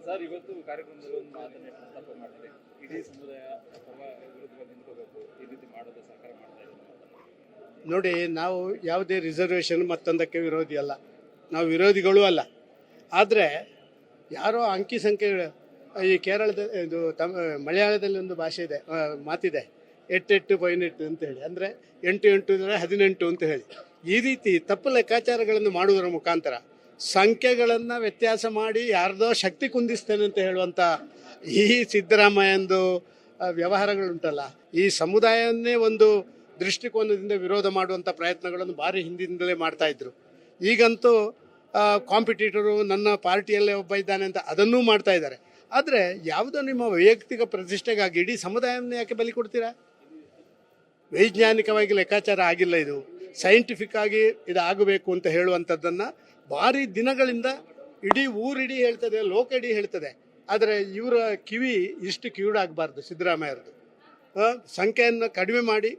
Sir, ಇವತ್ತು ಕಾರ್ಯಕ್ರಮದಲ್ಲಿ ಒಂದು ಮಾತನ್ನ ಪ್ರಸ್ತಾಪ ಮಾಡಿದೆ. ಇಡೀ ಸಮುದಾಯ ವಿರುದ್ಧವಾಗಿ ನಿಂತ್ಕೋಬೇಕು, ಈ ರೀತಿ ಮಾಡೋದು ಸರ್ಕಾರ ಮಾಡ್ತಾ ಇದೆ. ನೋಡಿ, ನಾವು ಯಾವುದೇ ರಿಸರ್ವೇಷನ್ ಮತ್ತೊಂದಕ್ಕೆ ವಿರೋಧಿ ಅಲ್ಲ, ನಾವು ವಿರೋಧಿಗಳೂ ಅಲ್ಲ. ಆದರೆ ಯಾರೋ ಅಂಕಿ ಸಂಖ್ಯೆ, ಈ ಕೇರಳದ ಇದು ಮಲಯಾಳದಲ್ಲಿ ಒಂದು ಭಾಷೆ ಇದೆ, ಮಾತಿದೆ, 8 18 ಅಂತೇಳಿ, ಅಂದರೆ 8 8 ಅಂದರೆ 18 ಅಂತ ಹೇಳಿ. ಈ ರೀತಿ ತಪ್ಪು ಲೆಕ್ಕಾಚಾರಗಳನ್ನು ಮಾಡುವುದರ ಮುಖಾಂತರ ಸಂಖ್ಯೆಗಳನ್ನು ವ್ಯತ್ಯಾಸ ಮಾಡಿ ಯಾರ್ದೋ ಶಕ್ತಿ ಕುಂದಿಸ್ತೇನೆ ಅಂತ ಹೇಳುವಂಥ ಈ ಸಿದ್ದರಾಮಯ್ಯಂದು ವ್ಯವಹಾರಗಳುಂಟಲ್ಲ, ಈ ಸಮುದಾಯವನ್ನೇ ಒಂದು ದೃಷ್ಟಿಕೋನದಿಂದ ವಿರೋಧ ಮಾಡುವಂಥ ಪ್ರಯತ್ನಗಳನ್ನು ಭಾರಿ ಹಿಂದಿನಿಂದಲೇ ಮಾಡ್ತಾಯಿದ್ರು. ಈಗಂತೂ ಕಾಂಪಿಟೇಟರು ನನ್ನ ಪಾರ್ಟಿಯಲ್ಲೇ ಒಬ್ಬ ಇದ್ದಾನೆ ಅಂತ ಅದನ್ನೂ ಮಾಡ್ತಾ ಇದ್ದಾರೆ. ಆದರೆ ಯಾವುದೋ ನಿಮ್ಮ ವೈಯಕ್ತಿಕ ಪ್ರತಿಷ್ಠೆಗಾಗಿ ಇಡೀ ಸಮುದಾಯವನ್ನು ಯಾಕೆ ಬಲಿ ಕೊಡ್ತೀರಾ? ವೈಜ್ಞಾನಿಕವಾಗಿ ಲೆಕ್ಕಾಚಾರ ಆಗಿಲ್ಲ, ಇದು ಸೈಂಟಿಫಿಕ್ ಆಗಿ ಇದು ಆಗಬೇಕು ಅಂತ ಹೇಳುವಂಥದ್ದನ್ನು ಭಾರಿ ದಿನಗಳಿಂದ ಇಡೀ ಊರಿಡೀ ಹೇಳ್ತದೆ, ಲೋಕ ಇಡೀ ಹೇಳ್ತದೆ. ಆದರೆ ಇವರ ಕಿವಿ ಇಷ್ಟು ಕಿವುಡಾಗಬಾರ್ದು. ಸಿದ್ದರಾಮಯ್ಯರದು ಸಂಖ್ಯೆಯನ್ನು ಕಡಿಮೆ ಮಾಡಿ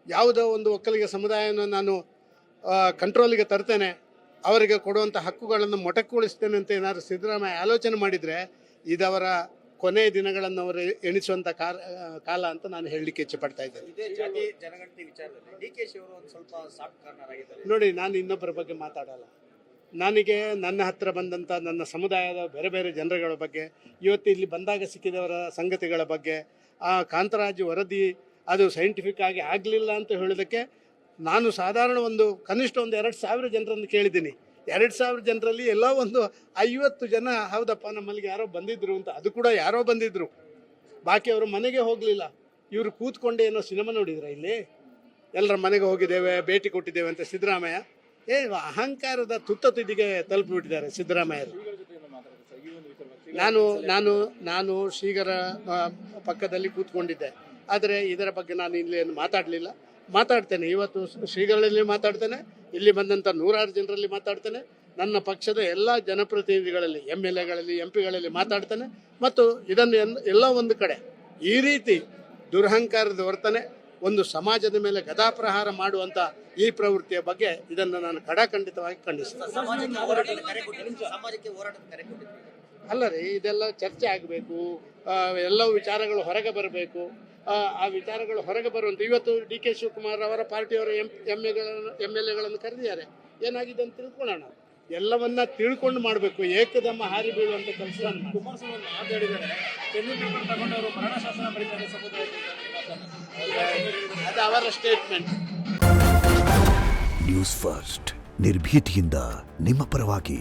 ಯಾವುದೋ ಒಂದು ಒಕ್ಕಲಿಗ ಸಮುದಾಯವನ್ನು ನಾನು ಕಂಟ್ರೋಲಿಗೆ ತರ್ತೇನೆ, ಅವರಿಗೆ ಕೊಡುವಂಥ ಹಕ್ಕುಗಳನ್ನು ಮೊಟಕುಗೊಳಿಸ್ತೇನೆ ಅಂತ ಏನಾದರೂ ಸಿದ್ದರಾಮಯ್ಯ ಆಲೋಚನೆ ಮಾಡಿದರೆ ಇದವರ ಕೊನೆಯ ದಿನಗಳನ್ನು ಅವರು ಎಣಿಸುವಂಥ ಕಾಲ ಅಂತ ನಾನು ಹೇಳಲಿಕ್ಕೆ ಇಚ್ಛೆ ಪಡ್ತಾ ಇದ್ದೇನೆ. ನೋಡಿ, ನಾನು ಇನ್ನೊಬ್ಬರ ಬಗ್ಗೆ ಮಾತಾಡಲ್ಲ. ನನಗೆ ನನ್ನ ಹತ್ರ ಬಂದಂಥ ನನ್ನ ಸಮುದಾಯದ ಬೇರೆ ಬೇರೆ ಜನರುಗಳ ಬಗ್ಗೆ, ಇವತ್ತು ಇಲ್ಲಿ ಬಂದಾಗ ಸಿಕ್ಕಿದವರ ಸಂಗತಿಗಳ ಬಗ್ಗೆ, ಆ ಕಾಂತರಾಜು ವರದಿ ಅದು ಸೈಂಟಿಫಿಕ್ ಆಗಿ ಆಗಲಿಲ್ಲ ಅಂತ ಹೇಳೋದಕ್ಕೆ ನಾನು ಸಾಧಾರಣ ಕನಿಷ್ಠ 2,000 ಜನರನ್ನು ಕೇಳಿದ್ದೀನಿ. 2,000 ಜನರಲ್ಲಿ ಎಲ್ಲ 50 ಜನ ಹೌದಪ್ಪ ನಮ್ಮಲ್ಲಿಗೆ ಯಾರೋ ಬಂದಿದ್ರು ಅಂತ, ಅದು ಕೂಡ ಯಾರೋ ಬಂದಿದ್ರು, ಬಾಕಿ ಅವರು ಮನೆಗೆ ಹೋಗಲಿಲ್ಲ. ಇವರು ಕೂತ್ಕೊಂಡೆ ಏನೋ ಸಿನಿಮಾ ನೋಡಿದ್ರ, ಇಲ್ಲಿ ಎಲ್ಲರ ಮನೆಗೆ ಹೋಗಿದ್ದೇವೆ, ಭೇಟಿ ಕೊಟ್ಟಿದ್ದೇವೆ ಅಂತ ಸಿದ್ದರಾಮಯ್ಯ ಅಹಂಕಾರದ ತುದಿಗೆ ತಲುಪಿಬಿಟ್ಟಿದ್ದಾರೆ ಸಿದ್ದರಾಮಯ್ಯರು. ನಾನು ಶ್ರೀಗರ ಪಕ್ಕದಲ್ಲಿ ಕೂತ್ಕೊಂಡಿದ್ದೆ, ಆದರೆ ಇದರ ಬಗ್ಗೆ ನಾನು ಇಲ್ಲಿ ಏನು ಮಾತಾಡ್ತೇನೆ. ಇವತ್ತು ಶ್ರೀಗಳಲ್ಲಿ ಮಾತಾಡ್ತೇನೆ, ಇಲ್ಲಿ ಬಂದಂಥ 100 ಜನರಲ್ಲಿ ಮಾತಾಡ್ತೇನೆ, ನನ್ನ ಪಕ್ಷದ ಎಲ್ಲ ಜನಪ್ರತಿನಿಧಿಗಳಲ್ಲಿ, MLAಗಳಲ್ಲಿ, MP ಗಳಲ್ಲಿ ಮಾತಾಡ್ತೇನೆ. ಮತ್ತು ಇದನ್ನು ಎಲ್ಲ ಒಂದು ಕಡೆ ಈ ರೀತಿ ದುರಹಂಕಾರದ ವರ್ತನೆ, ಒಂದು ಸಮಾಜದ ಮೇಲೆ ಗದಾಪ್ರಹಾರ ಮಾಡುವಂಥ ಈ ಪ್ರವೃತ್ತಿಯ ಬಗ್ಗೆ ಇದನ್ನು ನಾನು ಖಡಾಖಂಡಿತವಾಗಿ ಖಂಡಿಸ್ತೇನೆ. ಅಲ್ಲ ರೀ, ಇದೆಲ್ಲ ಚರ್ಚೆ ಆಗಬೇಕು, ಎಲ್ಲವೂ ವಿಚಾರಗಳು ಹೊರಗೆ ಬರಬೇಕು. ಆ ವಿಚಾರಗಳು ಹೊರಗೆ ಬರುವಂಥ ಇವತ್ತು DK ಶಿವಕುಮಾರ್ ಅವರ ಪಾರ್ಟಿಯವರ MLAಗಳನ್ನು ಕರೆದಿದ್ದಾರೆ. ಏನಾಗಿದೆ ಅಂತ ತಿಳ್ಕೊಳ್ಳೋಣ, ಎಲ್ಲವನ್ನ ತಿಳ್ಕೊಂಡು ಮಾಡಬೇಕು, ಏಕದಮ್ಮ ಹಾರಿ ಬೀಳುವಂಥ ಕೆಲಸ. ಕುಮಾರಸ್ವಾಮಿ ಮಾತಾಡಿದ್ದಾರೆ, ತಗೊಂಡವರು ಮರಣ ಶಾಸನ ಬರೀತಾರೆ ಸಮುದಾಯಕ್ಕೆ, ಅದು ಅವರ ಸ್ಟೇಟ್ಮೆಂಟ್. ನ್ಯೂಸ್ ಫಸ್ಟ್, ನಿರ್ಭೀತಿಯಿಂದ ನಿಮ್ಮ ಪರವಾಗಿ.